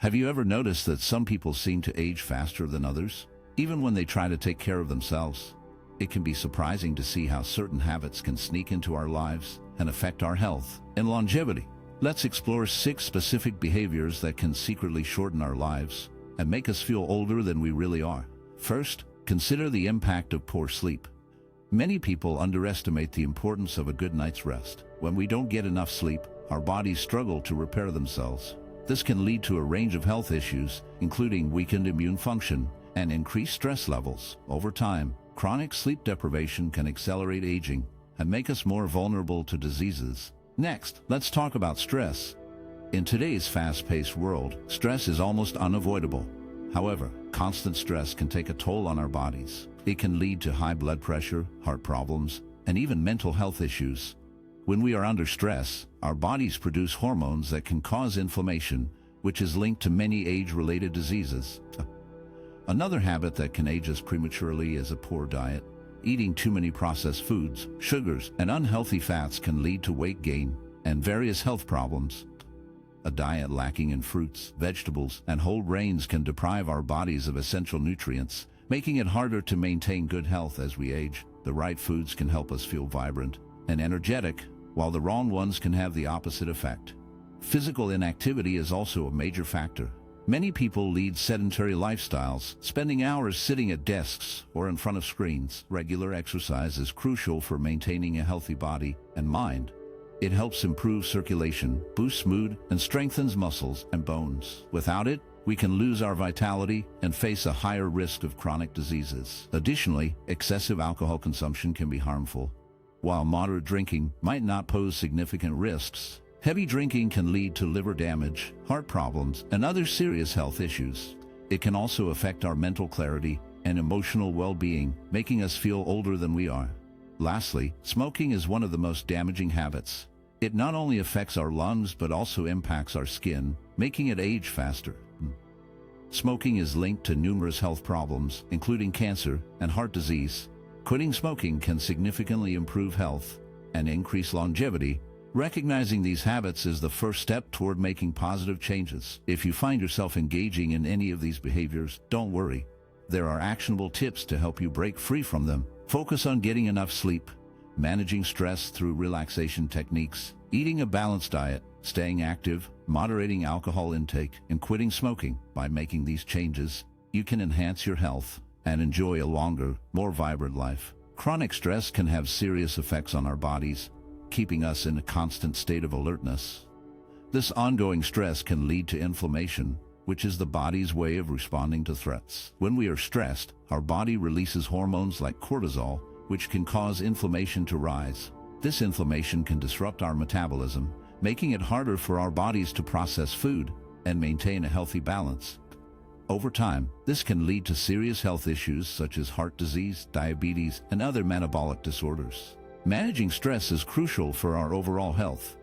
Have you ever noticed that some people seem to age faster than others, even when they try to take care of themselves? It can be surprising to see how certain habits can sneak into our lives and affect our health and longevity. Let's explore 6 specific behaviors that can secretly shorten our lives and make us feel older than we really are. First, consider the impact of poor sleep. Many people underestimate the importance of a good night's rest. When we don't get enough sleep, our bodies struggle to repair themselves. This can lead to a range of health issues, including weakened immune function and increased stress levels. Over time, chronic sleep deprivation can accelerate aging and make us more vulnerable to diseases. Next, let's talk about stress. In today's fast-paced world, stress is almost unavoidable. However, constant stress can take a toll on our bodies. It can lead to high blood pressure, heart problems, and even mental health issues. When we are under stress, our bodies produce hormones that can cause inflammation, which is linked to many age-related diseases. Another habit that can age us prematurely is a poor diet. Eating too many processed foods, sugars, and unhealthy fats can lead to weight gain and various health problems. A diet lacking in fruits, vegetables, and whole grains can deprive our bodies of essential nutrients, making it harder to maintain good health as we age. The right foods can help us feel vibrant and energetic, while the wrong ones can have the opposite effect. Physical inactivity is also a major factor. Many people lead sedentary lifestyles, spending hours sitting at desks or in front of screens. Regular exercise is crucial for maintaining a healthy body and mind. It helps improve circulation, boosts mood, and strengthens muscles and bones. Without it, we can lose our vitality and face a higher risk of chronic diseases. Additionally, excessive alcohol consumption can be harmful. While moderate drinking might not pose significant risks, heavy drinking can lead to liver damage, heart problems, and other serious health issues. It can also affect our mental clarity and emotional well-being, making us feel older than we are. Lastly, smoking is one of the most damaging habits. It not only affects our lungs but also impacts our skin, making it age faster. Smoking is linked to numerous health problems, including cancer and heart disease. Quitting smoking can significantly improve health and increase longevity. Recognizing these habits is the first step toward making positive changes. If you find yourself engaging in any of these behaviors, don't worry. There are actionable tips to help you break free from them. Focus on getting enough sleep, managing stress through relaxation techniques, eating a balanced diet, staying active, moderating alcohol intake, and quitting smoking. By making these changes, you can enhance your health and enjoy a longer, more vibrant life. Chronic stress can have serious effects on our bodies, keeping us in a constant state of alertness. This ongoing stress can lead to inflammation, which is the body's way of responding to threats. When we are stressed, our body releases hormones like cortisol, which can cause inflammation to rise. This inflammation can disrupt our metabolism, making it harder for our bodies to process food and maintain a healthy balance. Over time, this can lead to serious health issues such as heart disease, diabetes, and other metabolic disorders. Managing stress is crucial for our overall health.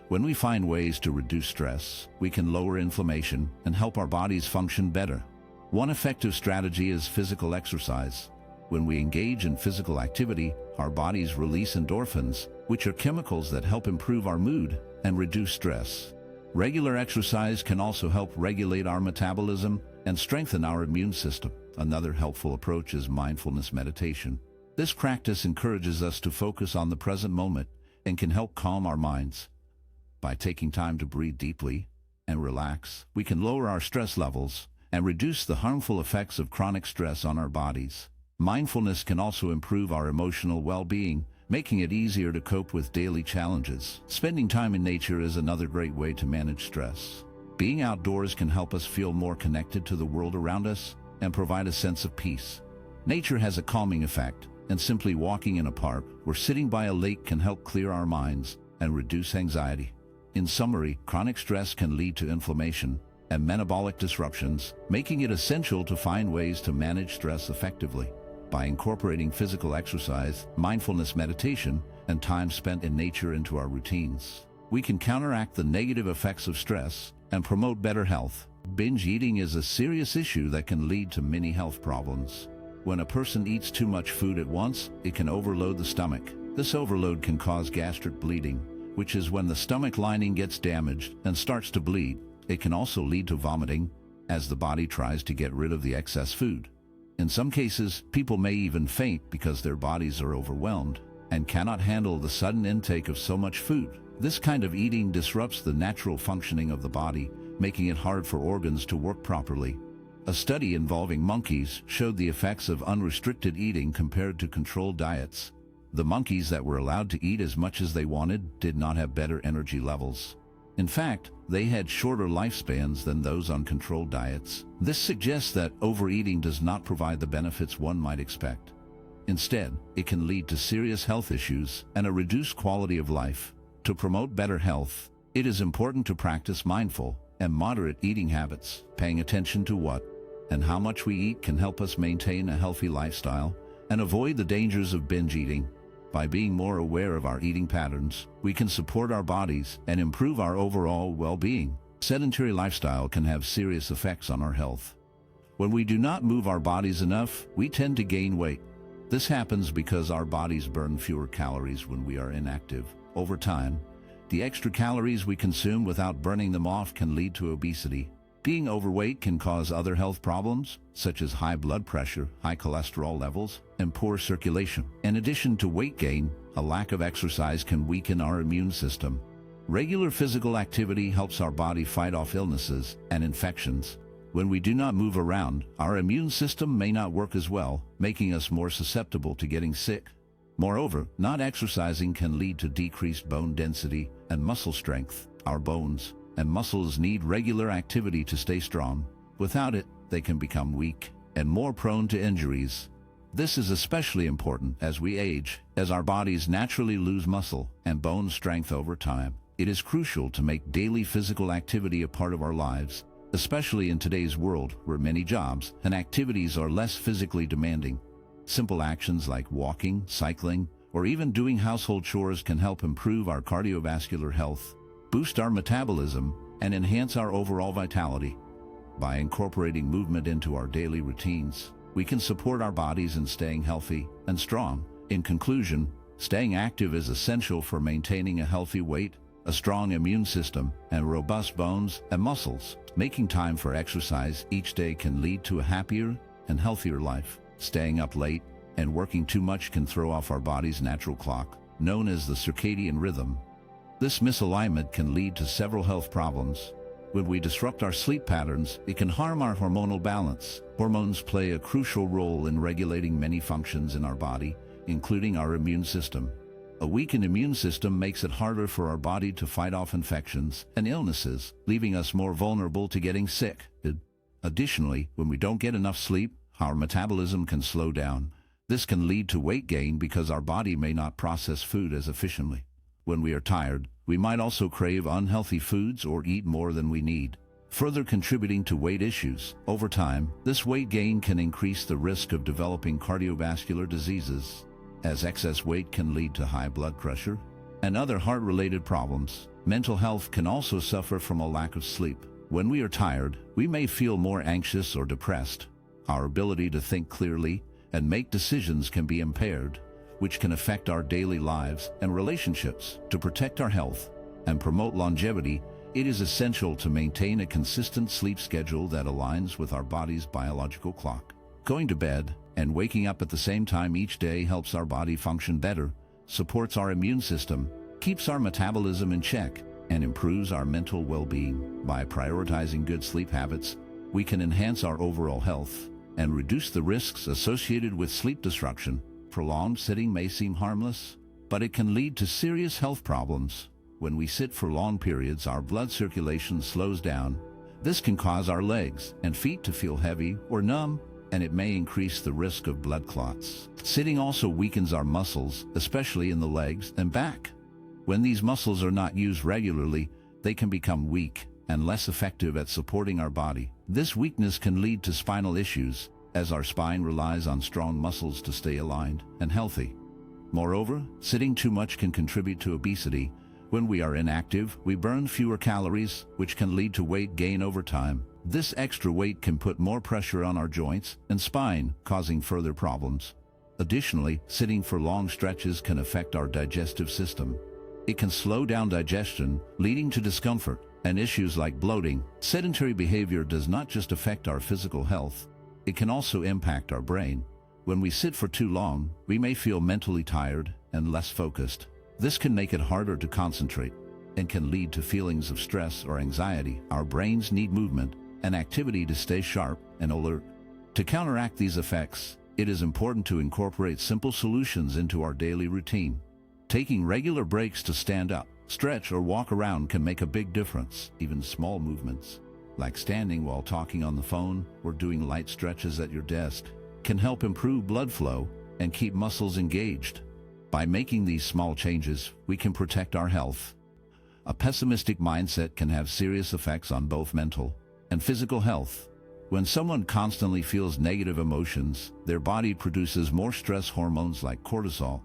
When we find ways to reduce stress, we can lower inflammation and help our bodies function better. One effective strategy is physical exercise. When we engage in physical activity, our bodies release endorphins, which are chemicals that help improve our mood and reduce stress. Regular exercise can also help regulate our metabolism and strengthen our immune system. Another helpful approach is mindfulness meditation. This practice encourages us to focus on the present moment and can help calm our minds. By taking time to breathe deeply and relax, we can lower our stress levels and reduce the harmful effects of chronic stress on our bodies. Mindfulness can also improve our emotional well-being, making it easier to cope with daily challenges. Spending time in nature is another great way to manage stress. Being outdoors can help us feel more connected to the world around us and provide a sense of peace. Nature has a calming effect, and simply walking in a park or sitting by a lake can help clear our minds and reduce anxiety. In summary, chronic stress can lead to inflammation and metabolic disruptions, making it essential to find ways to manage stress effectively. By incorporating physical exercise, mindfulness meditation, and time spent in nature into our routines, we can counteract the negative effects of stress and promote better health. Binge eating is a serious issue that can lead to many health problems. When a person eats too much food at once, it can overload the stomach. This overload can cause gastric bleeding, which is when the stomach lining gets damaged and starts to bleed. It can also lead to vomiting, as the body tries to get rid of the excess food. In some cases, people may even faint because their bodies are overwhelmed and cannot handle the sudden intake of so much food. This kind of eating disrupts the natural functioning of the body, making it hard for organs to work properly. A study involving monkeys showed the effects of unrestricted eating compared to controlled diets. The monkeys that were allowed to eat as much as they wanted did not have better energy levels. In fact, they had shorter lifespans than those on controlled diets. This suggests that overeating does not provide the benefits one might expect. Instead, it can lead to serious health issues and a reduced quality of life. To promote better health, it is important to practice mindful and moderate eating habits. Paying attention to what and how much we eat can help us maintain a healthy lifestyle and avoid the dangers of binge eating. By being more aware of our eating patterns, we can support our bodies and improve our overall well-being. Sedentary lifestyle can have serious effects on our health. When we do not move our bodies enough, we tend to gain weight. This happens because our bodies burn fewer calories when we are inactive. Over time, the extra calories we consume without burning them off can lead to obesity. Being overweight can cause other health problems, such as high blood pressure, high cholesterol levels, and poor circulation. In addition to weight gain, a lack of exercise can weaken our immune system. Regular physical activity helps our body fight off illnesses and infections. When we do not move around, our immune system may not work as well, making us more susceptible to getting sick. Moreover, not exercising can lead to decreased bone density and muscle strength. Our bones and muscles need regular activity to stay strong. Without it, they can become weak and more prone to injuries. This is especially important as we age, as our bodies naturally lose muscle and bone strength over time. It is crucial to make daily physical activity a part of our lives, especially in today's world where many jobs and activities are less physically demanding. Simple actions like walking, cycling, or even doing household chores can help improve our cardiovascular health, boost our metabolism, and enhance our overall vitality. By incorporating movement into our daily routines, we can support our bodies in staying healthy and strong. In conclusion, staying active is essential for maintaining a healthy weight, a strong immune system, and robust bones and muscles. Making time for exercise each day can lead to a happier and healthier life. Staying up late and working too much can throw off our body's natural clock, known as the circadian rhythm. This misalignment can lead to several health problems. When we disrupt our sleep patterns, it can harm our hormonal balance. Hormones play a crucial role in regulating many functions in our body, including our immune system. A weakened immune system makes it harder for our body to fight off infections and illnesses, leaving us more vulnerable to getting sick. Additionally, when we don't get enough sleep, our metabolism can slow down. This can lead to weight gain because our body may not process food as efficiently. When we are tired, we might also crave unhealthy foods or eat more than we need, further contributing to weight issues. Over time, this weight gain can increase the risk of developing cardiovascular diseases, as excess weight can lead to high blood pressure and other heart-related problems. Mental health can also suffer from a lack of sleep. When we are tired, we may feel more anxious or depressed. Our ability to think clearly and make decisions can be impaired, which can affect our daily lives and relationships. To protect our health and promote longevity, it is essential to maintain a consistent sleep schedule that aligns with our body's biological clock. Going to bed and waking up at the same time each day helps our body function better, supports our immune system, keeps our metabolism in check, and improves our mental well-being. By prioritizing good sleep habits, we can enhance our overall health and reduce the risks associated with sleep disruption. Prolonged sitting may seem harmless, but it can lead to serious health problems. When we sit for long periods, our blood circulation slows down. This can cause our legs and feet to feel heavy or numb, and it may increase the risk of blood clots. Sitting also weakens our muscles, especially in the legs and back. When these muscles are not used regularly, they can become weak and less effective at supporting our body. This weakness can lead to spinal issues, as our spine relies on strong muscles to stay aligned and healthy. Moreover, sitting too much can contribute to obesity. When we are inactive, we burn fewer calories, which can lead to weight gain over time. This extra weight can put more pressure on our joints and spine, causing further problems. Additionally, sitting for long stretches can affect our digestive system. It can slow down digestion, leading to discomfort. and issues like bloating. Sedentary behavior does not just affect our physical health, it can also impact our brain. When we sit for too long, we may feel mentally tired and less focused. This can make it harder to concentrate and can lead to feelings of stress or anxiety. Our brains need movement and activity to stay sharp and alert. To counteract these effects, it is important to incorporate simple solutions into our daily routine. Taking regular breaks to stand up, stretch, or walk around can make a big difference. Even small movements, like standing while talking on the phone or doing light stretches at your desk, can help improve blood flow and keep muscles engaged. By making these small changes, we can protect our health. A pessimistic mindset can have serious effects on both mental and physical health. When someone constantly feels negative emotions, their body produces more stress hormones like cortisol.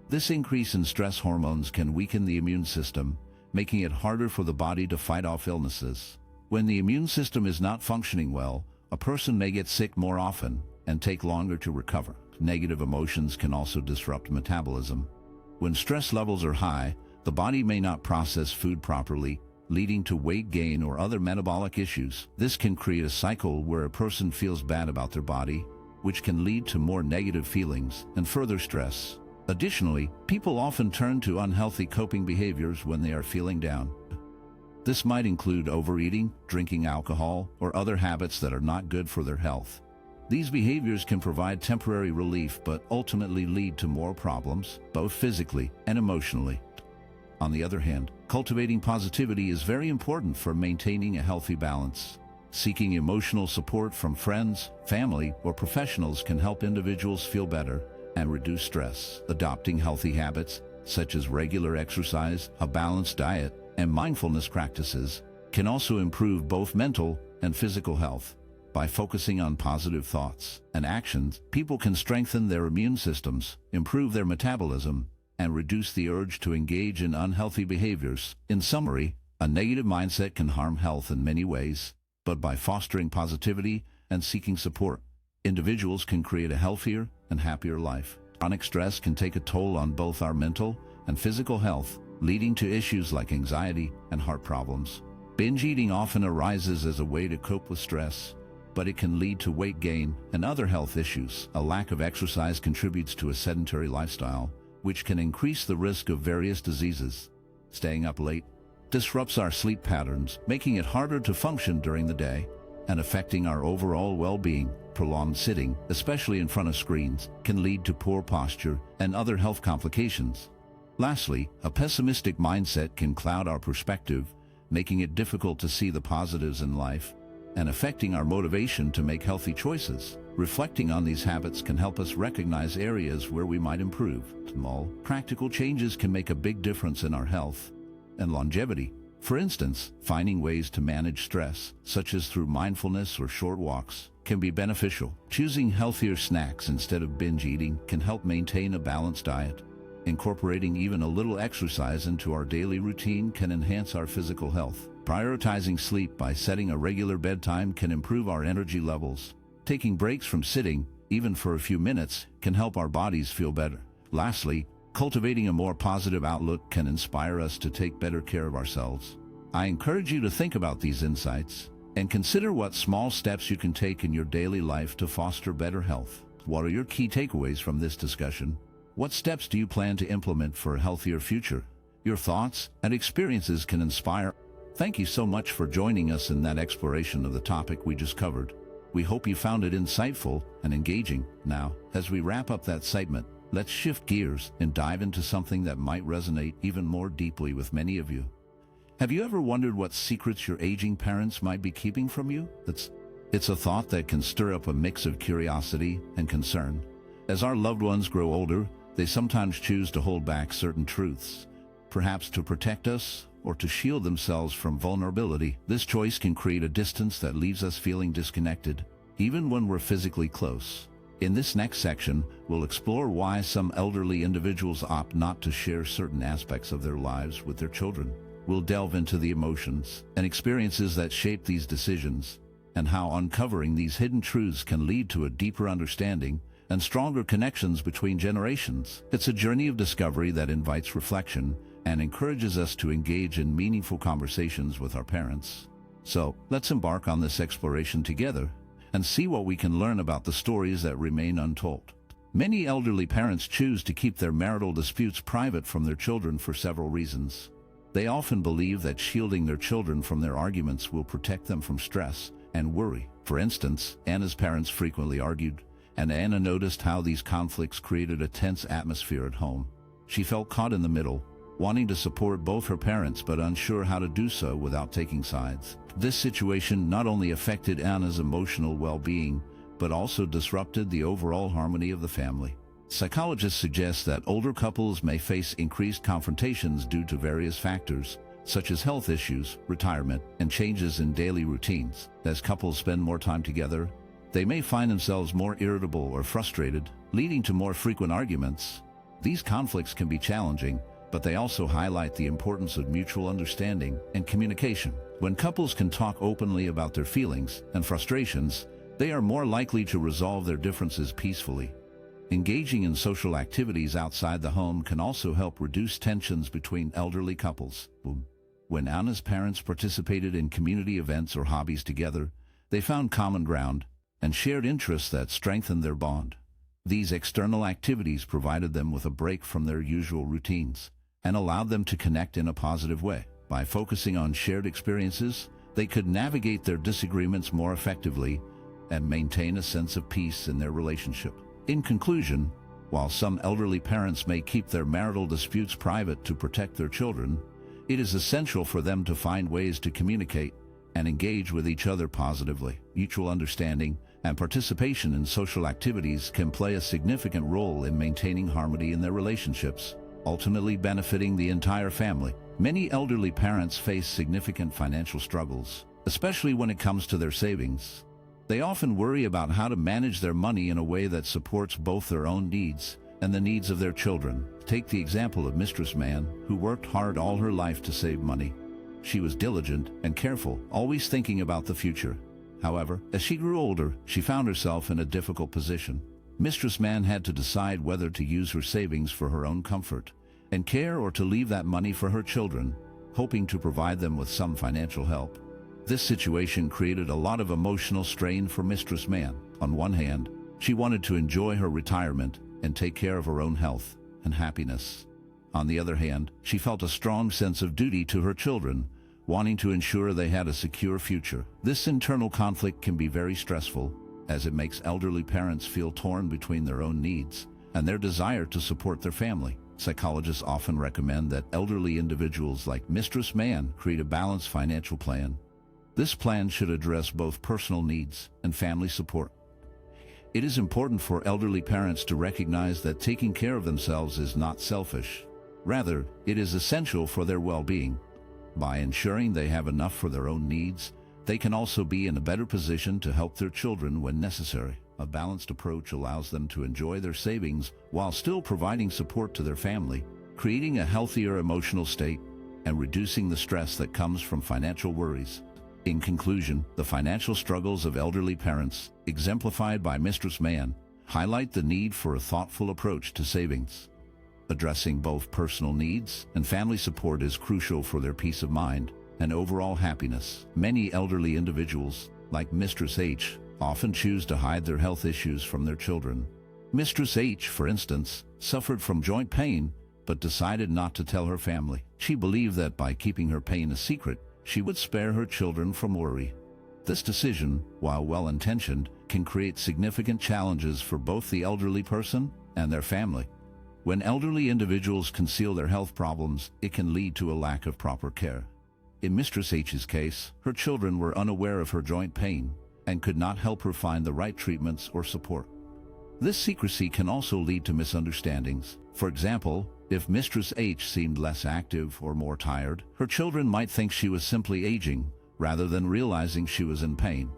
This increase in stress hormones can weaken the immune system, making it harder for the body to fight off illnesses. When the immune system is not functioning well, a person may get sick more often and take longer to recover. Negative emotions can also disrupt metabolism. When stress levels are high, the body may not process food properly, leading to weight gain or other metabolic issues. This can create a cycle where a person feels bad about their body, which can lead to more negative feelings and further stress. Additionally, people often turn to unhealthy coping behaviors when they are feeling down. This might include overeating, drinking alcohol, or other habits that are not good for their health. These behaviors can provide temporary relief but ultimately lead to more problems, both physically and emotionally. On the other hand, cultivating positivity is very important for maintaining a healthy balance. Seeking emotional support from friends, family, or professionals can help individuals feel better and reduce stress. Adopting healthy habits, such as regular exercise, a balanced diet, and mindfulness practices, can also improve both mental and physical health. By focusing on positive thoughts and actions, people can strengthen their immune systems, improve their metabolism, and reduce the urge to engage in unhealthy behaviors. In summary, a negative mindset can harm health in many ways, but by fostering positivity and seeking support, individuals can create a healthier and happier life. Chronic stress can take a toll on both our mental and physical health, leading to issues like anxiety and heart problems. Binge eating often arises as a way to cope with stress, but it can lead to weight gain and other health issues. A lack of exercise contributes to a sedentary lifestyle, which can increase the risk of various diseases. Staying up late disrupts our sleep patterns, making it harder to function during the day and affecting our overall well-being. Prolonged sitting, especially in front of screens, can lead to poor posture and other health complications. Lastly, a pessimistic mindset can cloud our perspective, making it difficult to see the positives in life and affecting our motivation to make healthy choices. Reflecting on these habits can help us recognize areas where we might improve. Small, practical changes can make a big difference in our health and longevity. For instance, finding ways to manage stress, such as through mindfulness or short walks, can be beneficial. Choosing healthier snacks instead of binge eating can help maintain a balanced diet. Incorporating even a little exercise into our daily routine can enhance our physical health. Prioritizing sleep by setting a regular bedtime can improve our energy levels. Taking breaks from sitting, even for a few minutes, can help our bodies feel better. Lastly, cultivating a more positive outlook can inspire us to take better care of ourselves. I encourage you to think about these insights and consider what small steps you can take in your daily life to foster better health. What are your key takeaways from this discussion? What steps do you plan to implement for a healthier future? Your thoughts and experiences can inspire. Thank you so much for joining us in that exploration of the topic we just covered. We hope you found it insightful and engaging. Now, as we wrap up that segment, let's shift gears and dive into something that might resonate even more deeply with many of you. Have you ever wondered what secrets your aging parents might be keeping from you? It's a thought that can stir up a mix of curiosity and concern. As our loved ones grow older, they sometimes choose to hold back certain truths, perhaps to protect us or to shield themselves from vulnerability. This choice can create a distance that leaves us feeling disconnected, even when we're physically close. In this next section, we'll explore why some elderly individuals opt not to share certain aspects of their lives with their children. We'll delve into the emotions and experiences that shape these decisions, and how uncovering these hidden truths can lead to a deeper understanding and stronger connections between generations. It's a journey of discovery that invites reflection and encourages us to engage in meaningful conversations with our parents. So, let's embark on this exploration together and see what we can learn about the stories that remain untold. Many elderly parents choose to keep their marital disputes private from their children for several reasons. They often believe that shielding their children from their arguments will protect them from stress and worry. For instance, Anna's parents frequently argued, and Anna noticed how these conflicts created a tense atmosphere at home. She felt caught in the middle, wanting to support both her parents but unsure how to do so without taking sides. This situation not only affected Anna's emotional well-being, but also disrupted the overall harmony of the family. Psychologists suggest that older couples may face increased confrontations due to various factors, such as health issues, retirement, and changes in daily routines. As couples spend more time together, they may find themselves more irritable or frustrated, leading to more frequent arguments. These conflicts can be challenging, but they also highlight the importance of mutual understanding and communication. When couples can talk openly about their feelings and frustrations, they are more likely to resolve their differences peacefully. Engaging in social activities outside the home can also help reduce tensions between elderly couples. When Anna's parents participated in community events or hobbies together, they found common ground and shared interests that strengthened their bond. These external activities provided them with a break from their usual routines and allowed them to connect in a positive way. By focusing on shared experiences, they could navigate their disagreements more effectively and maintain a sense of peace in their relationship. In conclusion, while some elderly parents may keep their marital disputes private to protect their children, it is essential for them to find ways to communicate and engage with each other positively. Mutual understanding and participation in social activities can play a significant role in maintaining harmony in their relationships, ultimately benefiting the entire family. Many elderly parents face significant financial struggles, especially when it comes to their savings. They often worry about how to manage their money in a way that supports both their own needs and the needs of their children. Take the example of Mistress Man, who worked hard all her life to save money. She was diligent and careful, always thinking about the future. However, as she grew older, she found herself in a difficult position. Mistress Man had to decide whether to use her savings for her own comfort and care or to leave that money for her children, hoping to provide them with some financial help. This situation created a lot of emotional strain for Mistress Man. On one hand, she wanted to enjoy her retirement and take care of her own health and happiness. On the other hand, she felt a strong sense of duty to her children, wanting to ensure they had a secure future. This internal conflict can be very stressful, as it makes elderly parents feel torn between their own needs and their desire to support their family. Psychologists often recommend that elderly individuals like Mistress Man create a balanced financial plan. This plan should address both personal needs and family support. It is important for elderly parents to recognize that taking care of themselves is not selfish. Rather, it is essential for their well-being. By ensuring they have enough for their own needs, they can also be in a better position to help their children when necessary. A balanced approach allows them to enjoy their savings while still providing support to their family, creating a healthier emotional state and reducing the stress that comes from financial worries. In conclusion, the financial struggles of elderly parents, exemplified by Mistress Man, highlight the need for a thoughtful approach to savings. Addressing both personal needs and family support is crucial for their peace of mind and overall happiness. Many elderly individuals, like Mistress H, often choose to hide their health issues from their children. Mistress H, for instance, suffered from joint pain, but decided not to tell her family. She believed that by keeping her pain a secret, she would spare her children from worry. This decision, while well-intentioned, can create significant challenges for both the elderly person and their family. When elderly individuals conceal their health problems, it can lead to a lack of proper care. In Mistress H's case, her children were unaware of her joint pain and could not help her find the right treatments or support. This secrecy can also lead to misunderstandings. For example, if Mistress H seemed less active or more tired, her children might think she was simply aging, rather than realizing she was in pain.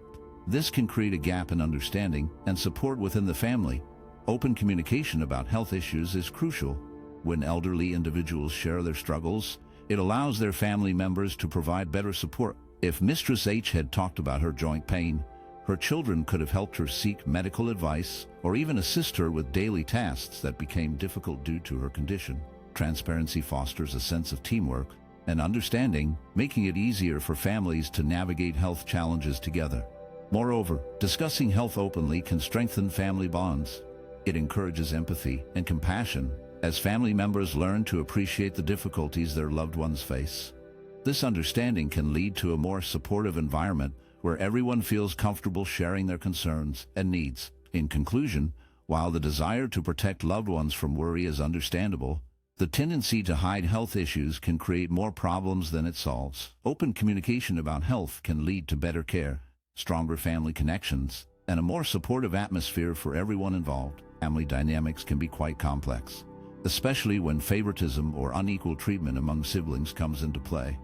This can create a gap in understanding and support within the family. Open communication about health issues is crucial. When elderly individuals share their struggles, it allows their family members to provide better support. If Mistress H had talked about her joint pain, her children could have helped her seek medical advice or even assist her with daily tasks that became difficult due to her condition. Transparency fosters a sense of teamwork and understanding, making it easier for families to navigate health challenges together. Moreover, discussing health openly can strengthen family bonds. It encourages empathy and compassion as family members learn to appreciate the difficulties their loved ones face. This understanding can lead to a more supportive environment where everyone feels comfortable sharing their concerns and needs. In conclusion, while the desire to protect loved ones from worry is understandable, the tendency to hide health issues can create more problems than it solves. Open communication about health can lead to better care, stronger family connections, and a more supportive atmosphere for everyone involved. Family dynamics can be quite complex, especially when favoritism or unequal treatment among siblings comes into play.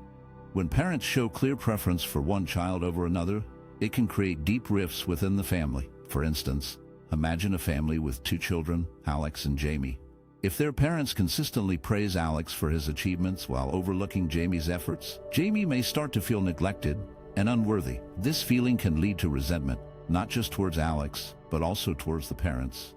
When parents show clear preference for one child over another, it can create deep rifts within the family. For instance, imagine a family with two children, Alex and Jamie. If their parents consistently praise Alex for his achievements while overlooking Jamie's efforts, Jamie may start to feel neglected and unworthy. This feeling can lead to resentment, not just towards Alex, but also towards the parents.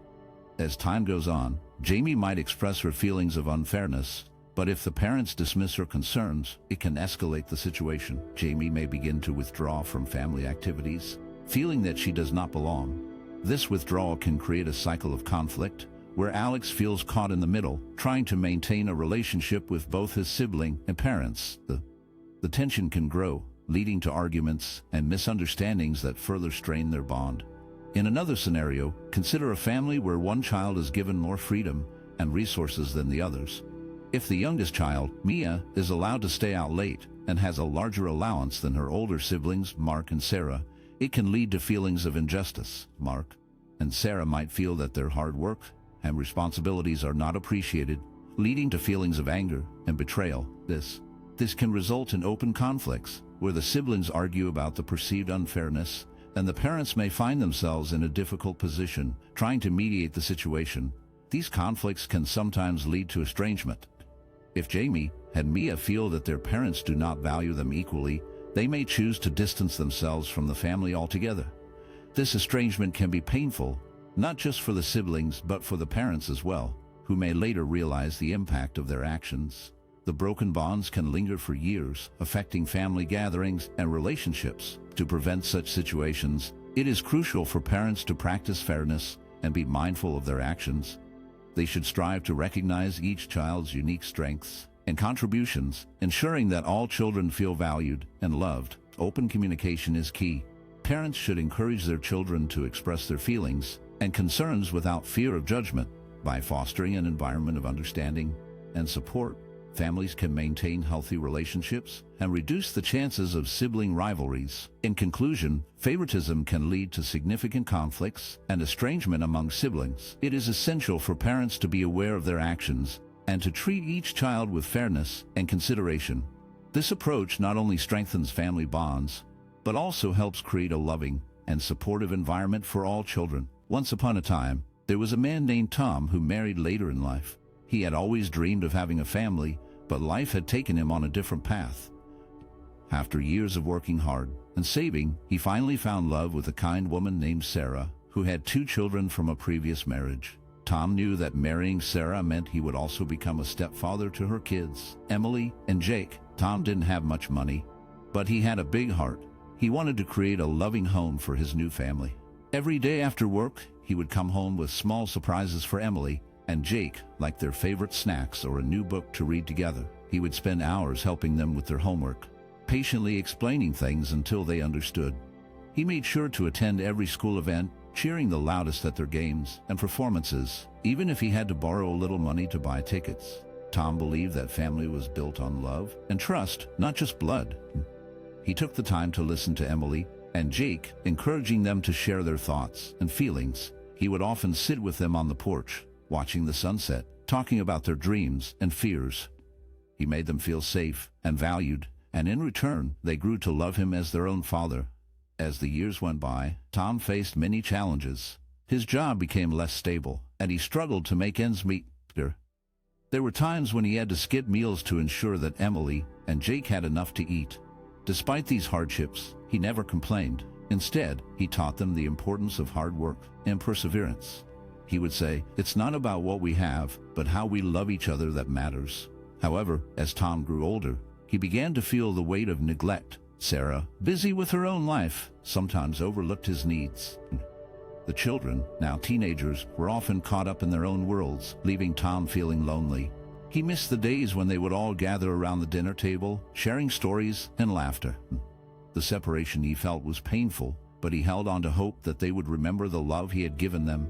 As time goes on, Jamie might express her feelings of unfairness, but if the parents dismiss her concerns, it can escalate the situation. Jamie may begin to withdraw from family activities, feeling that she does not belong. This withdrawal can create a cycle of conflict, where Alex feels caught in the middle, trying to maintain a relationship with both his sibling and parents. The tension can grow, leading to arguments and misunderstandings that further strain their bond. In another scenario, consider a family where one child is given more freedom and resources than the others. If the youngest child, Mia, is allowed to stay out late and has a larger allowance than her older siblings, Mark and Sarah, it can lead to feelings of injustice. Mark and Sarah might feel that their hard work and responsibilities are not appreciated, leading to feelings of anger and betrayal. This can result in open conflicts, where the siblings argue about the perceived unfairness, and the parents may find themselves in a difficult position, trying to mediate the situation. These conflicts can sometimes lead to estrangement. If Jamie and Mia feel that their parents do not value them equally, they may choose to distance themselves from the family altogether. This estrangement can be painful, not just for the siblings but for the parents as well, who may later realize the impact of their actions. The broken bonds can linger for years, affecting family gatherings and relationships. To prevent such situations, it is crucial for parents to practice fairness and be mindful of their actions. They should strive to recognize each child's unique strengths and contributions, ensuring that all children feel valued and loved. Open communication is key. Parents should encourage their children to express their feelings and concerns without fear of judgment. By fostering an environment of understanding and support, families can maintain healthy relationships and reduce the chances of sibling rivalries. In conclusion, favoritism can lead to significant conflicts and estrangement among siblings. It is essential for parents to be aware of their actions and to treat each child with fairness and consideration. This approach not only strengthens family bonds, but also helps create a loving and supportive environment for all children. Once upon a time, there was a man named Tom who married later in life. He had always dreamed of having a family, but life had taken him on a different path. After years of working hard and saving, he finally found love with a kind woman named Sarah, who had 2 children from a previous marriage. Tom knew that marrying Sarah meant he would also become a stepfather to her kids, Emily and Jake. Tom didn't have much money, but he had a big heart. He wanted to create a loving home for his new family. Every day after work, he would come home with small surprises for Emily and Jake, like their favorite snacks or a new book to read together. He would spend hours helping them with their homework, patiently explaining things until they understood. He made sure to attend every school event, cheering the loudest at their games and performances, even if he had to borrow a little money to buy tickets. Tom believed that family was built on love and trust, not just blood. He took the time to listen to Emily and Jake, encouraging them to share their thoughts and feelings. He would often sit with them on the porch, watching the sunset, talking about their dreams and fears. He made them feel safe and valued, and in return, they grew to love him as their own father. As the years went by, Tom faced many challenges. His job became less stable, and he struggled to make ends meet. There were times when he had to skip meals to ensure that Emily and Jake had enough to eat. Despite these hardships, he never complained. Instead, he taught them the importance of hard work and perseverance. He would say, "It's not about what we have, but how we love each other that matters." However, as Tom grew older, he began to feel the weight of neglect. Sarah, busy with her own life, sometimes overlooked his needs. The children, now teenagers, were often caught up in their own worlds, leaving Tom feeling lonely. He missed the days when they would all gather around the dinner table, sharing stories and laughter. The separation he felt was painful, but he held on to hope that they would remember the love he had given them.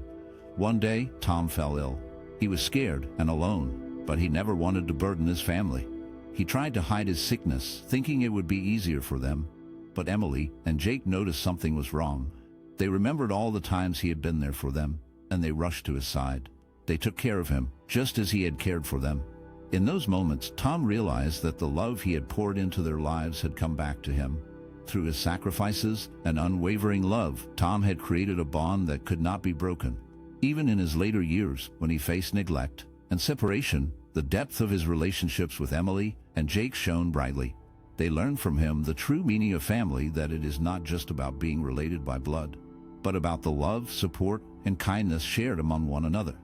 One day, Tom fell ill. He was scared and alone, but he never wanted to burden his family. He tried to hide his sickness, thinking it would be easier for them. But Emily and Jake noticed something was wrong. They remembered all the times he had been there for them, and they rushed to his side. They took care of him, just as he had cared for them. In those moments, Tom realized that the love he had poured into their lives had come back to him. Through his sacrifices and unwavering love, Tom had created a bond that could not be broken. Even in his later years, when he faced neglect and separation, the depth of his relationships with Emily and Jake shone brightly. They learned from him the true meaning of family, that it is not just about being related by blood, but about the love, support, and kindness shared among one another.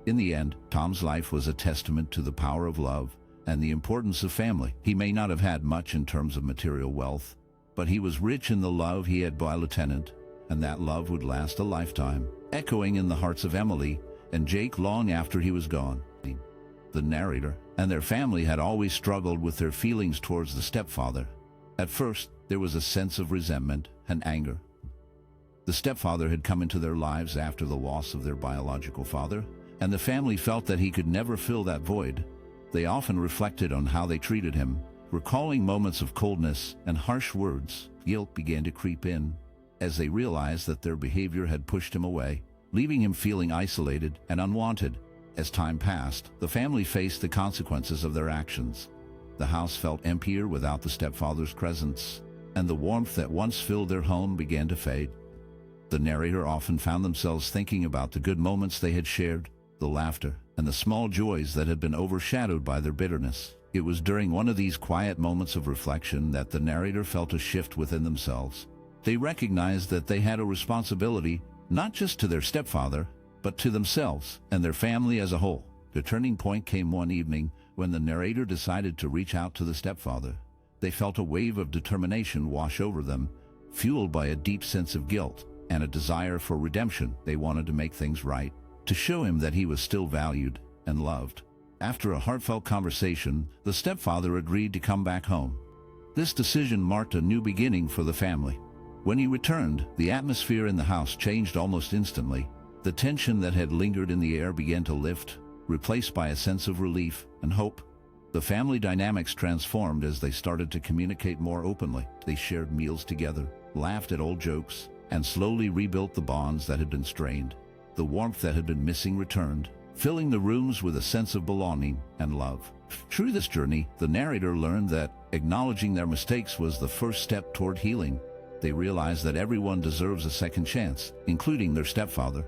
In the end, Tom's life was a testament to the power of love and the importance of family. He may not have had much in terms of material wealth, but he was rich in the love he had by Lieutenant, and that love would last a lifetime, echoing in the hearts of Emily and Jake long after he was gone. The narrator and their family had always struggled with their feelings towards the stepfather. At first, there was a sense of resentment and anger. The stepfather had come into their lives after the loss of their biological father, and the family felt that he could never fill that void. They often reflected on how they treated him, recalling moments of coldness and harsh words. Guilt began to creep in, as they realized that their behavior had pushed him away, leaving him feeling isolated and unwanted. As time passed, the family faced the consequences of their actions. The house felt emptier without the stepfather's presence, and the warmth that once filled their home began to fade. The narrator often found themselves thinking about the good moments they had shared, the laughter, and the small joys that had been overshadowed by their bitterness. It was during one of these quiet moments of reflection that the narrator felt a shift within themselves. They recognized that they had a responsibility, not just to their stepfather, but to themselves and their family as a whole. The turning point came one evening when the narrator decided to reach out to the stepfather. They felt a wave of determination wash over them, fueled by a deep sense of guilt and a desire for redemption. They wanted to make things right, to show him that he was still valued and loved. After a heartfelt conversation, the stepfather agreed to come back home. This decision marked a new beginning for the family. When he returned, the atmosphere in the house changed almost instantly. The tension that had lingered in the air began to lift, replaced by a sense of relief and hope. The family dynamics transformed as they started to communicate more openly. They shared meals together, laughed at old jokes, and slowly rebuilt the bonds that had been strained. The warmth that had been missing returned, filling the rooms with a sense of belonging and love. Through this journey, the narrator learned that acknowledging their mistakes was the first step toward healing. They realized that everyone deserves a second chance, including their stepfather.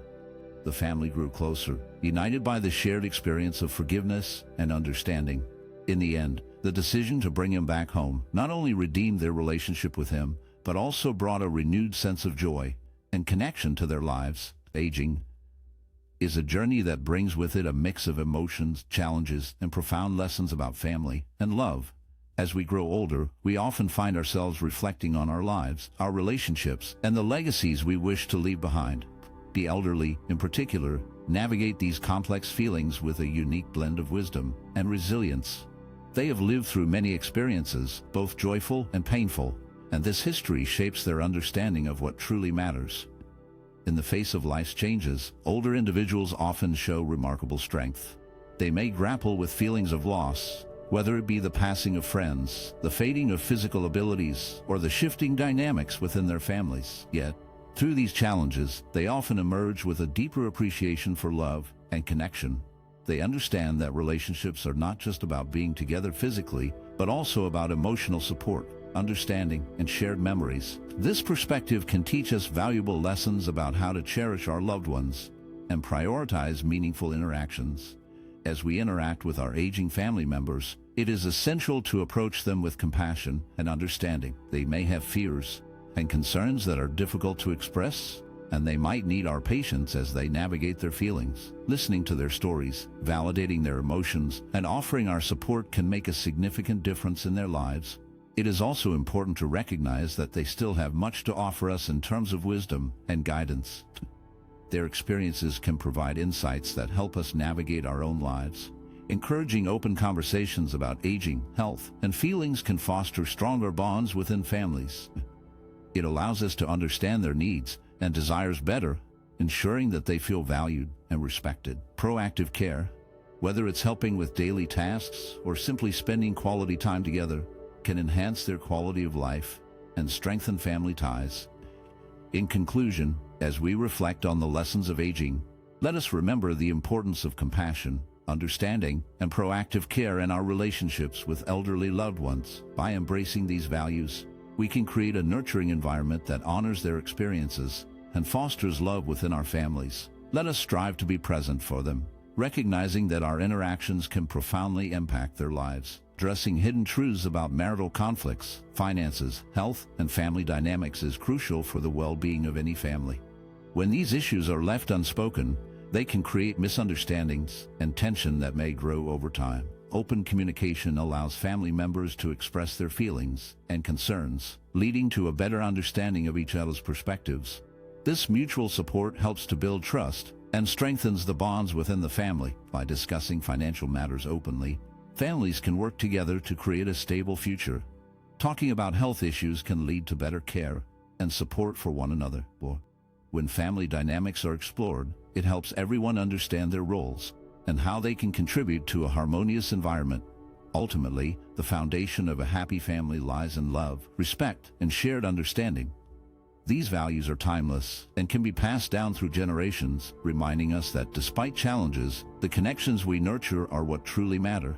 The family grew closer, united by the shared experience of forgiveness and understanding. In the end, the decision to bring him back home not only redeemed their relationship with him, but also brought a renewed sense of joy and connection to their lives. Aging is a journey that brings with it a mix of emotions, challenges, and profound lessons about family and love. As we grow older, we often find ourselves reflecting on our lives, our relationships, and the legacies we wish to leave behind. The elderly, in particular, navigate these complex feelings with a unique blend of wisdom and resilience. They have lived through many experiences, both joyful and painful, and this history shapes their understanding of what truly matters. In the face of life's changes, older individuals often show remarkable strength. They may grapple with feelings of loss, whether it be the passing of friends, the fading of physical abilities, or the shifting dynamics within their families. Yet, through these challenges, they often emerge with a deeper appreciation for love and connection. They understand that relationships are not just about being together physically, but also about emotional support, understanding, and shared memories. This perspective can teach us valuable lessons about how to cherish our loved ones and prioritize meaningful interactions. As we interact with our aging family members, it is essential to approach them with compassion and understanding. They may have fears and concerns that are difficult to express, and they might need our patience as they navigate their feelings. Listening to their stories, validating their emotions, and offering our support can make a significant difference in their lives. It is also important to recognize that they still have much to offer us in terms of wisdom and guidance. Their experiences can provide insights that help us navigate our own lives. Encouraging open conversations about aging, health, and feelings can foster stronger bonds within families. It allows us to understand their needs and desires better, ensuring that they feel valued and respected. Proactive care, whether it's helping with daily tasks or simply spending quality time together, can enhance their quality of life and strengthen family ties. In conclusion, as we reflect on the lessons of aging, let us remember the importance of compassion, understanding, and proactive care in our relationships with elderly loved ones. By embracing these values, we can create a nurturing environment that honors their experiences and fosters love within our families. Let us strive to be present for them, recognizing that our interactions can profoundly impact their lives. Addressing hidden truths about marital conflicts, finances, health, and family dynamics is crucial for the well-being of any family. When these issues are left unspoken, they can create misunderstandings and tension that may grow over time. Open communication allows family members to express their feelings and concerns, leading to a better understanding of each other's perspectives. This mutual support helps to build trust and strengthens the bonds within the family. By discussing financial matters openly, families can work together to create a stable future. Talking about health issues can lead to better care and support for one another. When family dynamics are explored, it helps everyone understand their roles and how they can contribute to a harmonious environment. Ultimately, the foundation of a happy family lies in love, respect, and shared understanding. These values are timeless and can be passed down through generations, reminding us that despite challenges, the connections we nurture are what truly matter.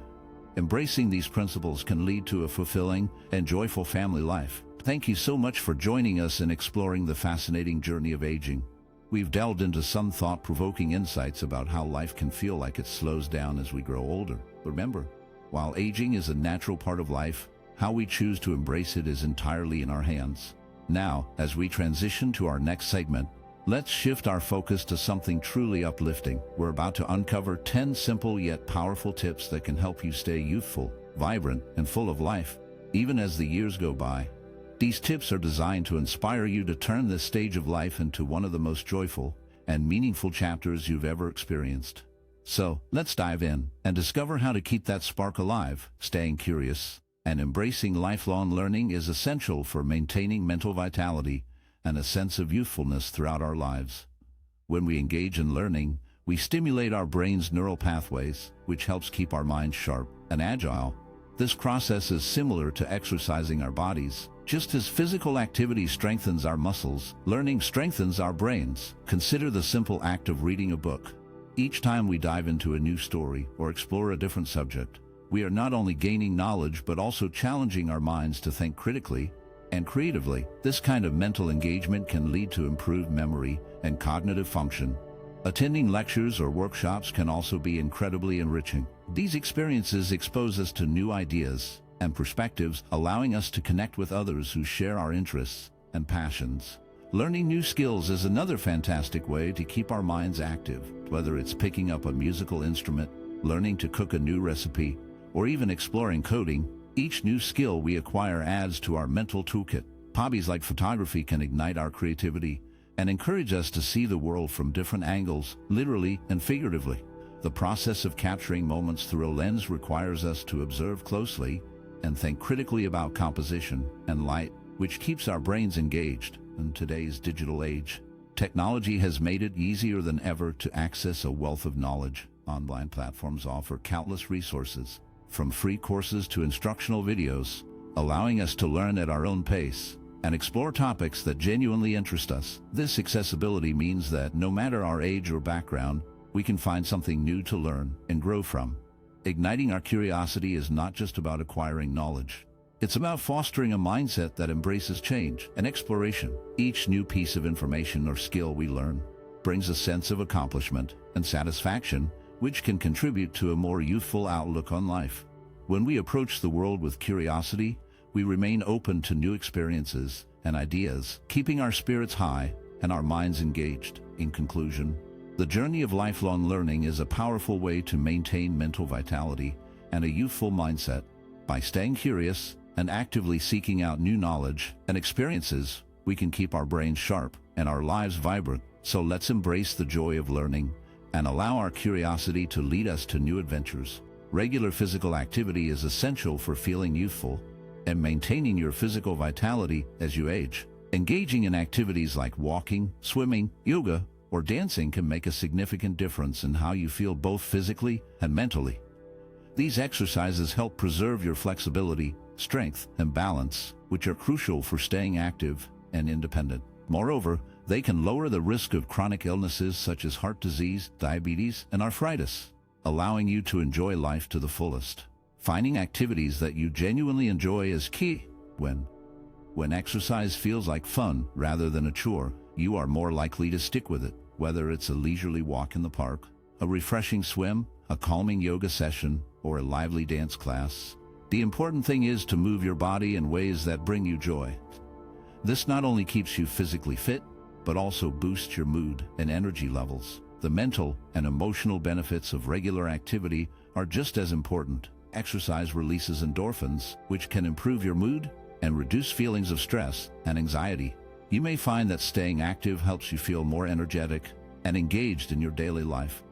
Embracing these principles can lead to a fulfilling and joyful family life. Thank you so much for joining us in exploring the fascinating journey of aging. We've delved into some thought-provoking insights about how life can feel like it slows down as we grow older. Remember, while aging is a natural part of life, how we choose to embrace it is entirely in our hands. Now, as we transition to our next segment, let's shift our focus to something truly uplifting. We're about to uncover 10 simple yet powerful tips that can help you stay youthful, vibrant, and full of life, even as the years go by. These tips are designed to inspire you to turn this stage of life into one of the most joyful and meaningful chapters you've ever experienced. So, let's dive in and discover how to keep that spark alive. Staying curious and embracing lifelong learning is essential for maintaining mental vitality and a sense of youthfulness throughout our lives. When we engage in learning, we stimulate our brain's neural pathways, which helps keep our minds sharp and agile. This process is similar to exercising our bodies. Just as physical activity strengthens our muscles, learning strengthens our brains. Consider the simple act of reading a book. Each time we dive into a new story or explore a different subject, we are not only gaining knowledge but also challenging our minds to think critically and creatively. This kind of mental engagement can lead to improved memory and cognitive function. Attending lectures or workshops can also be incredibly enriching. These experiences expose us to new ideas and perspectives, allowing us to connect with others who share our interests and passions. Learning new skills is another fantastic way to keep our minds active. Whether it's picking up a musical instrument, learning to cook a new recipe, or even exploring coding, each new skill we acquire adds to our mental toolkit. Hobbies like photography can ignite our creativity and encourage us to see the world from different angles, literally and figuratively. The process of capturing moments through a lens requires us to observe closely and think critically about composition and light, which keeps our brains engaged. In today's digital age, technology has made it easier than ever to access a wealth of knowledge. Online platforms offer countless resources, from free courses to instructional videos, allowing us to learn at our own pace and explore topics that genuinely interest us. This accessibility means that no matter our age or background, we can find something new to learn and grow from. Igniting our curiosity is not just about acquiring knowledge. It's about fostering a mindset that embraces change and exploration. Each new piece of information or skill we learn brings a sense of accomplishment and satisfaction, which can contribute to a more youthful outlook on life. When we approach the world with curiosity, we remain open to new experiences and ideas, keeping our spirits high and our minds engaged. In conclusion, the journey of lifelong learning is a powerful way to maintain mental vitality and a youthful mindset. By staying curious and actively seeking out new knowledge and experiences, we can keep our brains sharp and our lives vibrant. So let's embrace the joy of learning and allow our curiosity to lead us to new adventures. Regular physical activity is essential for feeling youthful and maintaining your physical vitality as you age. Engaging in activities like walking, swimming, yoga, or dancing can make a significant difference in how you feel both physically and mentally. These exercises help preserve your flexibility, strength, and balance, which are crucial for staying active and independent. Moreover, they can lower the risk of chronic illnesses such as heart disease, diabetes, and arthritis, allowing you to enjoy life to the fullest. Finding activities that you genuinely enjoy is key. When exercise feels like fun rather than a chore, you are more likely to stick with it. Whether it's a leisurely walk in the park, a refreshing swim, a calming yoga session, or a lively dance class, the important thing is to move your body in ways that bring you joy. This not only keeps you physically fit, but also boosts your mood and energy levels. The mental and emotional benefits of regular activity are just as important. Exercise releases endorphins, which can improve your mood and reduce feelings of stress and anxiety. You may find that staying active helps you feel more energetic and engaged in your daily life.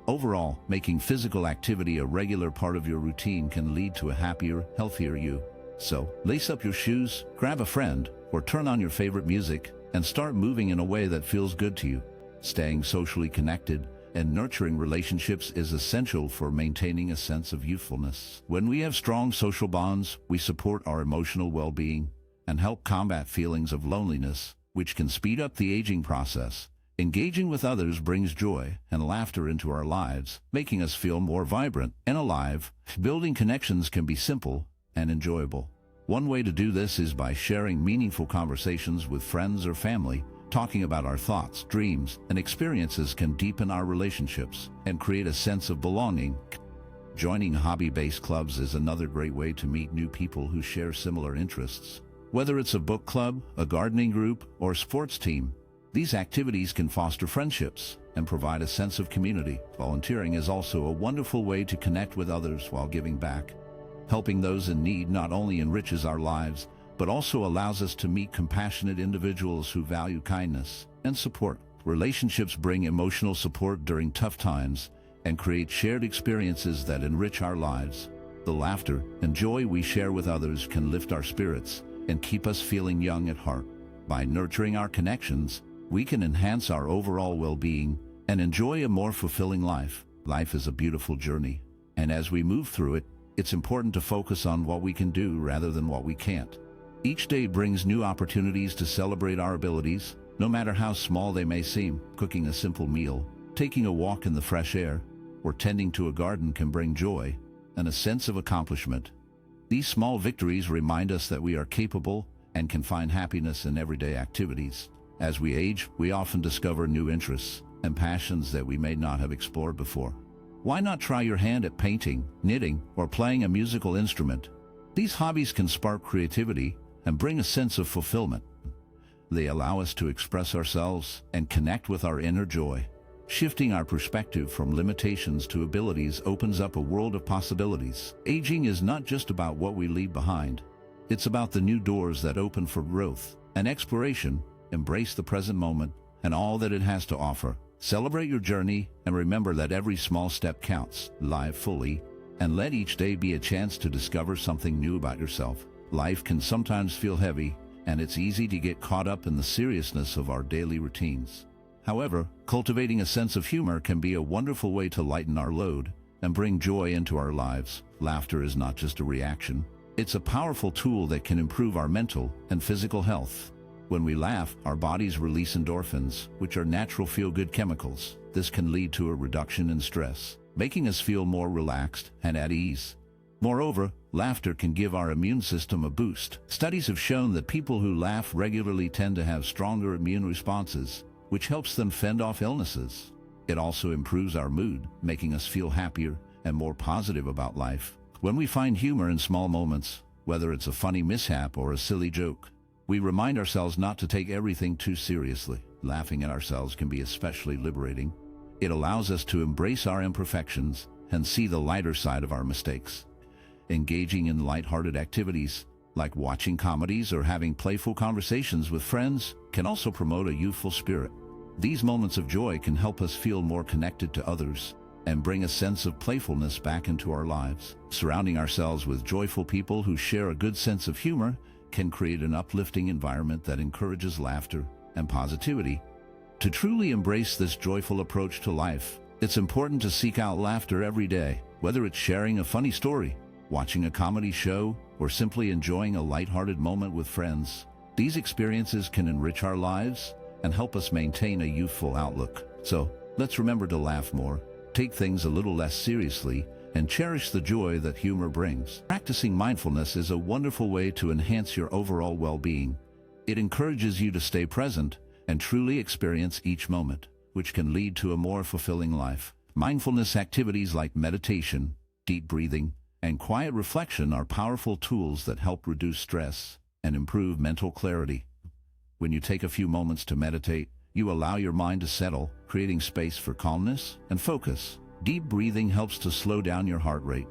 Overall, making physical activity a regular part of your routine can lead to a happier, healthier you. So, lace up your shoes, grab a friend, or turn on your favorite music, and start moving in a way that feels good to you. Staying socially connected and nurturing relationships is essential for maintaining a sense of youthfulness. When we have strong social bonds, we support our emotional well-being and help combat feelings of loneliness, which can speed up the aging process. Engaging with others brings joy and laughter into our lives, making us feel more vibrant and alive. Building connections can be simple and enjoyable. One way to do this is by sharing meaningful conversations with friends or family. Talking about our thoughts, dreams, and experiences can deepen our relationships and create a sense of belonging. Joining hobby-based clubs is another great way to meet new people who share similar interests. Whether it's a book club, a gardening group, or a sports team, these activities can foster friendships and provide a sense of community. Volunteering is also a wonderful way to connect with others while giving back. Helping those in need not only enriches our lives, but also allows us to meet compassionate individuals who value kindness and support. Relationships bring emotional support during tough times and create shared experiences that enrich our lives. The laughter and joy we share with others can lift our spirits and keep us feeling young at heart. By nurturing our connections, we can enhance our overall well-being and enjoy a more fulfilling life. Life is a beautiful journey, and as we move through it, it's important to focus on what we can do rather than what we can't. Each day brings new opportunities to celebrate our abilities, no matter how small they may seem. Cooking a simple meal, taking a walk in the fresh air, or tending to a garden can bring joy and a sense of accomplishment. These small victories remind us that we are capable and can find happiness in everyday activities. As we age, we often discover new interests and passions that we may not have explored before. Why not try your hand at painting, knitting, or playing a musical instrument? These hobbies can spark creativity and bring a sense of fulfillment. They allow us to express ourselves and connect with our inner joy. Shifting our perspective from limitations to abilities opens up a world of possibilities. Aging is not just about what we leave behind. It's about the new doors that open for growth and exploration. Embrace the present moment and all that it has to offer. Celebrate your journey and remember that every small step counts. Live fully and let each day be a chance to discover something new about yourself. Life can sometimes feel heavy, and it's easy to get caught up in the seriousness of our daily routines. However, cultivating a sense of humor can be a wonderful way to lighten our load and bring joy into our lives. Laughter is not just a reaction. It's a powerful tool that can improve our mental and physical health. When we laugh, our bodies release endorphins, which are natural feel-good chemicals. This can lead to a reduction in stress, making us feel more relaxed and at ease. Moreover, laughter can give our immune system a boost. Studies have shown that people who laugh regularly tend to have stronger immune responses, which helps them fend off illnesses. It also improves our mood, making us feel happier and more positive about life. When we find humor in small moments, whether it's a funny mishap or a silly joke, We remind ourselves not to take everything too seriously. Laughing at ourselves can be especially liberating. It allows us to embrace our imperfections and see the lighter side of our mistakes. Engaging in lighthearted activities, like watching comedies or having playful conversations with friends, can also promote a youthful spirit. These moments of joy can help us feel more connected to others and bring a sense of playfulness back into our lives. Surrounding ourselves with joyful people who share a good sense of humor can create an uplifting environment that encourages laughter and positivity. To truly embrace this joyful approach to life, it's important to seek out laughter every day, whether it's sharing a funny story, watching a comedy show, or simply enjoying a lighthearted moment with friends. These experiences can enrich our lives and help us maintain a youthful outlook. So, let's remember to laugh more, take things a little less seriously, and cherish the joy that humor brings. Practicing mindfulness is a wonderful way to enhance your overall well-being. It encourages you to stay present and truly experience each moment, which can lead to a more fulfilling life. Mindfulness activities like meditation, deep breathing, and quiet reflection are powerful tools that help reduce stress and improve mental clarity. When you take a few moments to meditate, you allow your mind to settle, creating space for calmness and focus. Deep breathing helps to slow down your heart rate